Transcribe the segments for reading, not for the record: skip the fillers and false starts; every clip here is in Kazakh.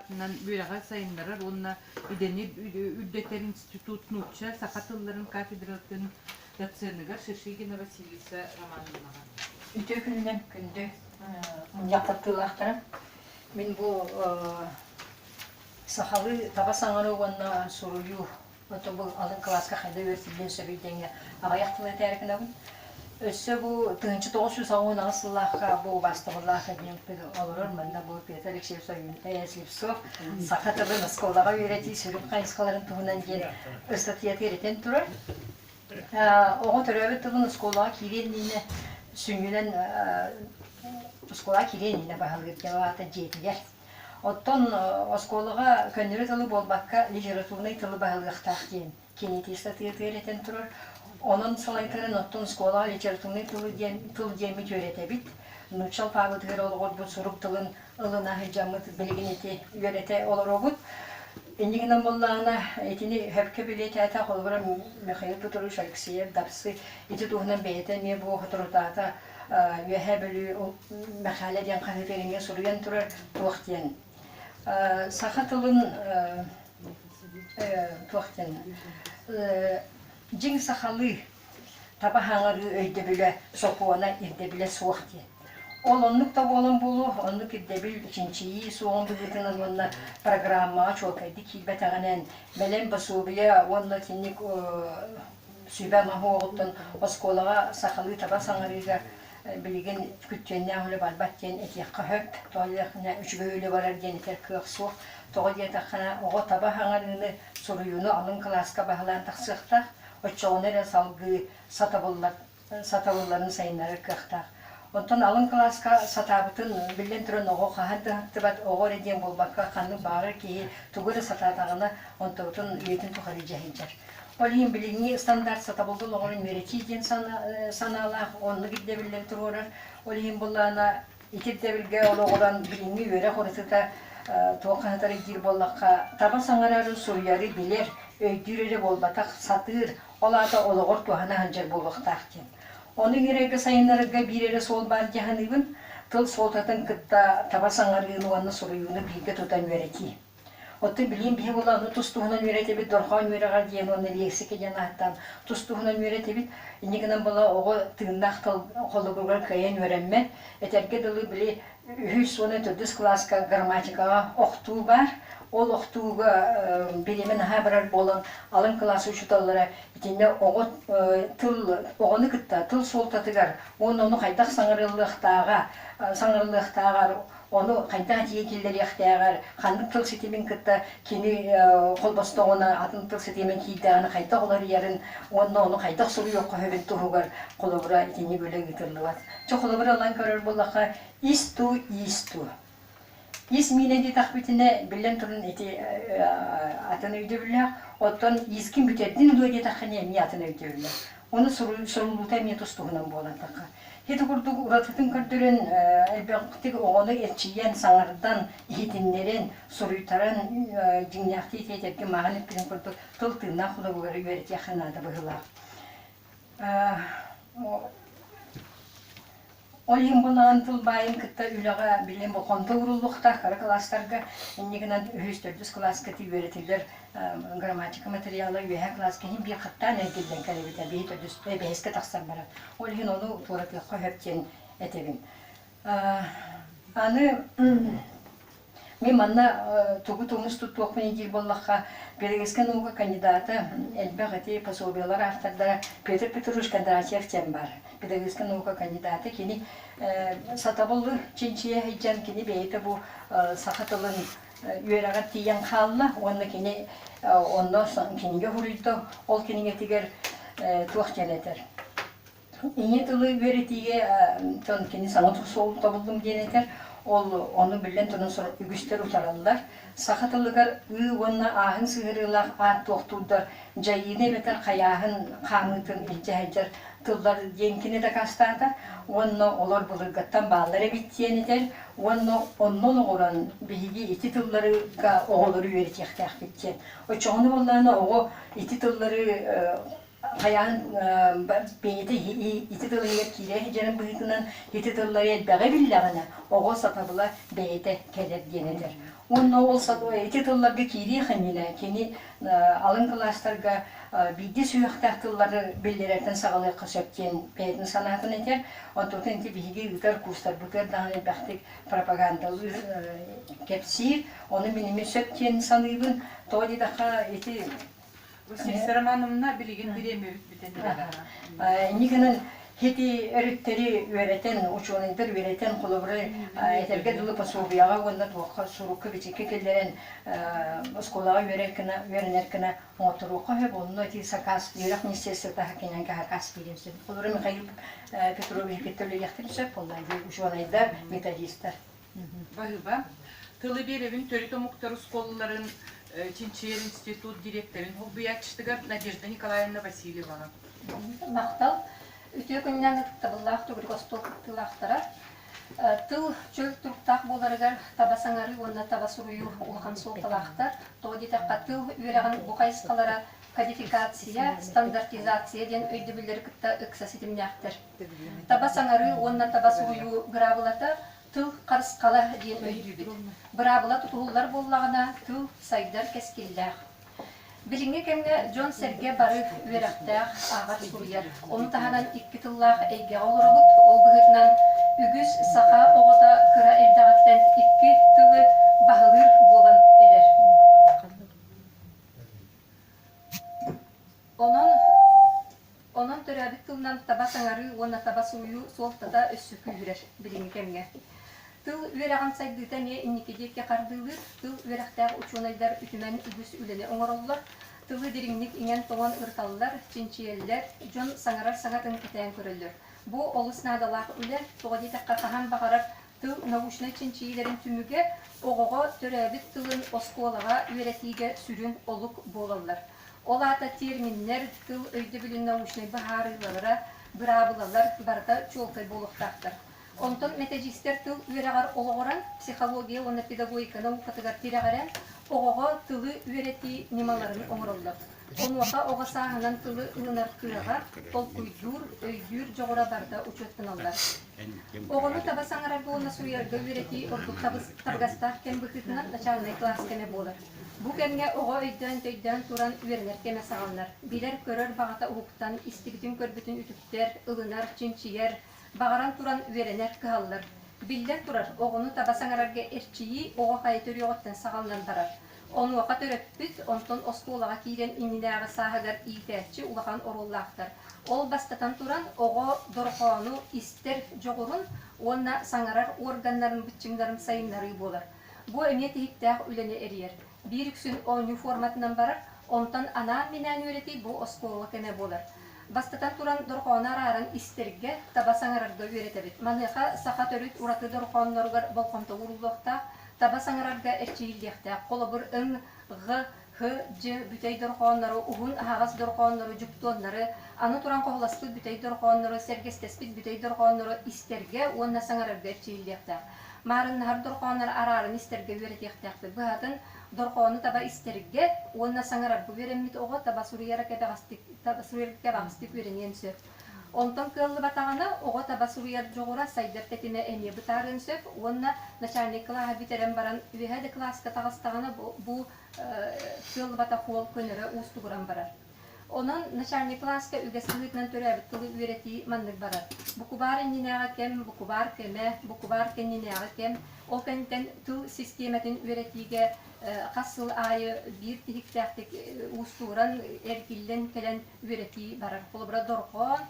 артынан бүйраға сайындарар, онна иденер үддетер институт нуча, сақатылларын кафедратын доценігер Шишигина Василиса Романовна. Үте күннен күнді яқтаттылақтарым. Мен бұл сақалы таба саңары оғанна сұрылу, бұл алын класқа қайда өртілген сөбейденге ағаяқтылы тәркін ауын. Өсі бұл тұңыншы 910 асыллаққа бұл бастығылаққа дейінпеді олырыр. Мында бұл Петр Алексеевич Слепцов сақатылы мысқолаға өйреті сүріп қайысқаларын тұғынан ден ұстатият еретін тұрыр. Оғы түрәбі тұғын ұсқолаға кереніне сүңгілен ұсқолаға кереніне бағалы кеткен оғаты жетігер. Оттон ұсқолаға көнірі тұлы болбаққа литературный тұлы бағылықтақ дейін кенеті ұстатият еретін тұрыр. Onun salaytарын оттон сколаға литературный тыл деймі өреті бит. Нучал пағытығыр олғыр бұл сұруп тылын ылына хыджамыт білгенеті өреті олар оғыт. Ендігінен боллағына етіні хөпке білеті әті қолғыра Михаил Петрович Алексеев дапсы еті туғынан бейті ме бұл ғытырутата өйе білі мәқале ден қағытерінге сұруен тұрар туақтен. Сақа тылын туақтен. Жин сақалы таба хаңары өйді білі соқуына ерді білі суақ де. Ол онлық та болын болу, онлық ерді білі үшіншейі суғын бұғытынан онына программа чолкайды келбет ағанен мәлем басу білі онына тенік сүйбә мағу оғыттын осколаға сақалы таба саңарыға білген күттенне ағылы балбаттен әтеққа хөп, тоғылықына үшгі өлі барар денетер көк суық, тоғы детаққана оғы таба хаңарыны сұруыны алын класқа бағылан тақсықтақ, Отчоғыныр салғы сатабылларын сайынлары кықтақ. Онтан алын класқа сатабытын білден түрін оғы қағанды хаттыбат оғы реден болбаққа қанның бағыр кейі түгірі сататағына онтаутын үйетін тұқары жәйінчар. Ол ең білігіне стандарт сатабылдың оғырын мерети ден саналақ, онны кедде білден тұрғырар. Ол ең бұллағына икедде білге ол оғыран білігіне өре қорытыда тоқанатары дир боллаққа таба саңарары сұйяры білер, өйдірері болбатақ сатыр, олата олығыр туғана ханжар болуқтақ кен. Оның ерегі сайынларыға бірері сол бар жағанығын, тыл солтатын күтта таба саңарығын оғанны сұруыны бірге тұтан өреті. Отты білейін бей болағыны тұстуғынан өреті бет, дұрған өріға дейін оны лексі кеден аттан тұстуғынан өреті бет, енегінен бола оғы тыңдақ қолығығыр көйен өреммен, әтерге дылы біле 3-4 класска грамматикаға оқтуы бар. Ол оқтуыға беремен ғабырар болын алын классы үшіталары етінде оғыны күтті, тыл солтатығар, оны қайдақ саңырылықтағар, оны қайдақ дейекелдер яқтағар, қандық тыл сетемен күтті, кені қолбасты оны атын тыл сетемен кейдіғаны қайдақ олар ерін, оны қайдақ сұлы еққа хөбен тұғығар қолыбыра етіне бөлі күтірлі бат. Чо қолыбыра алан көрір болаққа исту. Ис минеди тахбитине билен турун эти атын өйдө биле, оттон искин бүтердин луэди тахане ми атын өйдө биле. Оны сурулута ми тустугунан болан такка. Хети курду уратытын көрдөрөн элбектик огону этчиен саңардан ихитиннерин суруйтаран жиңяхти тетерге маганып билен курду тылтына хулугары берет яханада быгыла. Ол ең болаған тыл байын күтті үліға білен бұл қонты ұрылықта, қары кластарға, енегінен 3-4 класска тей өретілдер грамматика материалы өйе класска ең бір қыттан әргелден кәлебеті бейске тақсан барады. Ол ең оны туратылыққа хөптен әтегін. Аны мен манна тугу тумус туттуақпын едел боллаққа педагогический наука кандидаты әлбәқ әте пособиялар автордары Петр Петрович Кондратьев тем бар. Педагогический наука кандидаты кені сатабылы ченчие хейджан кені бейті бұл сақатылын үйерағат тиен қалына, онны кені онны кенеге хұрылды, ол кенеге тегер туақ жәнетер. Ине тылы үйеретіге кені саңы тұқсы табылдым жәнетер. Onu bilən tunun sonra ügüstər utararlar. Saqatılıqar onunla ahın sığırılaq, ah toxturdar. Jayine beter qayağın qanıtın ilcəhəcər. Tıllar yenkini de kastata. Onunla olar bulurgattan bağları bittiyen eder. Onunla oran bilgi iti tılları oğulları üyeretiyaq bittiyen. O çoğunu onlarına o iti tılları Hayal beyde iti tılı yetkiyle hecenin bıyıkından iti tılları elbeğe billağına oğul satabıla beyde keler diyenedir. Онно олса эти тылларга кири хэмиле, кени алын класстарга бидди сүйөктәк тыллары беллерәтен сагалый кысөптен бәйтен санатын этер, онтотын инти биһиги үтер курстар бүтер даны бәхтик пропаганда кепсир, оны минеме сөптен саныйбын, тоди даха эти Василиса Романовна билеген биреме битен. Никенен хити эриттери үеретен, ученыйдыр үеретен қолыбыры этерге дылы пособияға онда туаққа сурукка бичекке келдерен сколаға үеренеркіне оңотыруққа хөп, онны эти сакас, юрақ несесіті хакенен кахакас дегенсін. Қолыбыры Михаил Петрович кеттерлі яқтыр сөп, онда ученыйдар, методистар. Бағыба, тылы беревін төрі томуқтары сколаларын Чинчер институт директорын Хубиячтыгар Надежда Николаевна Васильевна. Мақтал, үтө күннен табыллах түгір костол тылақтара. Тыл чөл тұрқтақ боларыгар табасаңары онда табасыруyu улхан сол талақтар. Тоғдетаққа тыл үйреген бұқайсқалара кодификация, стандартизация ден өйді білдері күтті үксасетімнәқтір. Табасаңары онда табасыруyu гравылата тыл қарысқала ден өйді біт. Бұрабыла тұтылылар боллағына тыл сайдар кескелләқ. Билинге кемге Джон Серге бары үйрәқтәқ ағар сұруяр. Оны тағанан 2 тыллақ әйге олырыбыт, ол бұғырнан үгіз сақа оғыта кыра әрдағаттен 2 тылы бағылыр болан әрер. Онын төрәбіт тылынан таба саңары, оны таба сұруyu солтада өссі күйірер билинге кемге. Тыл үйрәған сайдыта не инникедекке қардылыр, тыл үйрәқтәғ учонайдар үтімен үгіс үлені оңыролылар, тылы деріңнік инен тоған ұрталылар, чинчиеллер, жон саңарар саңатын кетәйін көрілдір. Бұ олыс надалақ үлер, тоғадетаққа қахан бағарап, тыл наушына чинчиелерін түміге, оғыға төрәбіт тылын осколаға үйрәтиге сүрін олық болалар. Олата терминнер тыл өйді білін наушынай бағарылалара, бұрабылалар барда чолқай болықтақтыр. Онтон методистер тыл үйрәғар олығыран, психология, оны педагогика, наукатыгар тирәғаран, оғыға тылы үйрәти немаларын оңырылдыр. Онуақа оға сағынан тылы ұлынар кыраға, ол көйдүр, өйдүр жоғыра барда учеттін алдар. Оғыны табасаңарарғы оны суярғы үйрәти ордық табғастар кен бұқытынан начальный класс кеме болыр. Бұ кемге оға өйден туран үйренер кеме сағалынар. Билер көрір бағата ұғықтан, истігітін көрбітін үтіктер, ұлынар, чинчиер, бағаран туран үйренер кығалылар. Билден турар, оғыны табасаңарарға әрчейі оға қайытыр yoğutten сағалынан барар. Onu vakat öğretbüt, ondan oskolağa kiren inilere sahagar iyitəçi ulağan orulağdır. Ol bastatan turan, oğa dorğanı ister joğurun, ona sangarar organların bütçünlerin sayınları bolar. Bu emniyet hiptəq üleni eriyer. Bir üksün onu formatından barar, ondan ana minen öğreti bu oskolağa kene bolar. Bastatan turan dorğanı araran isterge taba sangararda öğretebit. Manıqa sakat örüt uratı dorğanlargar balkonta uruluqta, Таба саңарарга эрчиилдехте, қолыбыр ың, ғы, хы, жы, бүтей дұрқонлары, ұғын ағас дұрқонлары, жүктонлары, аны туран қоғыласты бүтей дұрқонлары, сергестеспит бүтей дұрқонлары истерге, онна саңарарга эрчиилдехте. Марын нар дұрқонлары арарын истерге өретехтеқті. Бұғатын дұрқоны таба истерге, онна саңарарга өреммит оғы таба сурiyarake бағыстық өренен сөп. Ondan kıllı batağına oğa tabasırıyar жоғыра сайдар тетіне әне бұтарын сөп, онна начальник клаға битерен баран үйәді класска тағыстағына бұл кылlı батақ ол көнірі ұстығыран барар. Onun начальник класска үгесілігінен төрәбіт кылы үйреті маннық барар. Бұқыбары нинеға кем, бұқыбар кеме, бұқыбар кен нинеға кем, о кәнтен тыл системетін үйретіге қасыл айы бір тихіктәқтік ұстығыран әргілден кәлен үйреті барар. Бұл бұра дұрқон,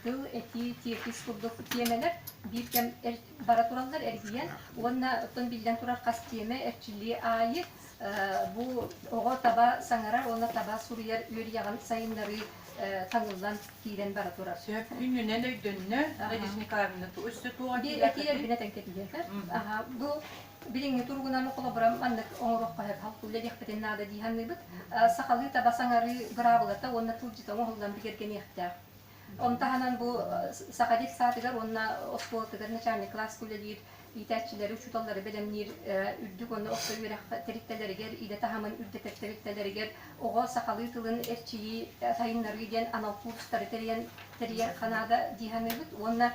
тыл эти тиекис курдук темелер бир кем баратуралдар эргиен онна тон билден турар кас теме эрчили айы бу ого таба саңарар онна таба сурияр өряган сайыннары таңылдан кирен баратурар. Сөп үнүнен өйдөннө Надежда Николаевна өстө туга бир этилер бинетен кетилер. Бу билинге тургунан колобрам андык оңорокка хеп халкуле дехпетен нада диханныбыт сакалы таба саңары грабылата онна тулжита оңолдан бигерген яхта. Он таханан bu sakadit saatigar onna oskolatıgar начальник класс kulledir итәчиләре учуталлары белемнир үддүк онны окта үрәх териктерләргә иде таһамын үрдәтә териктерләргә ого сакалы тылын эрчии сайыннар гидән анал курстары терияр Канада диханыбыт онна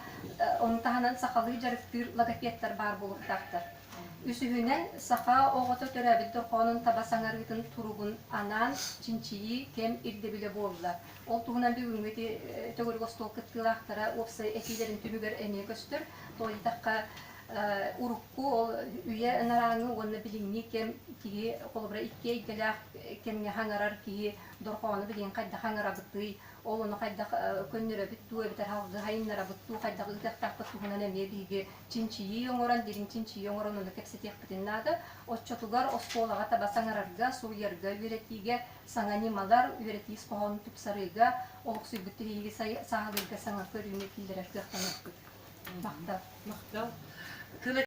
он таханан сакалы жарыктыр логопедтар бар булып тактыр. Үсүһүнен саха оғото төрәбиттер қонын табасаңарытын туругун анан чинчии кем ирдебиле болла. Ол тугунан бүгүнгөти төгөргө стол кыттылактара опсы этилерин түбүгөр эне көстөр. Тойтакка урукку ол үйе нараңы онна билинни кем кии колбра икке игелак кемге хаңарар кии дорхоны билин кайда хаңарабытый. Ол оны кайда көннөрө биттүү битер халды хайыннара биттүү кайда ыдактак тугунан эме биги чинчии оңоран дирин чинчии оңоран оны кепсетек битиннады. Отчотугар осколага табасаңарарга суйерга үретиге саңанималар үретис кохон тупсарыга олуксуй бүттүриги сагылга саңа көрүнө килдерер кыктанып. Мактал. Мактал.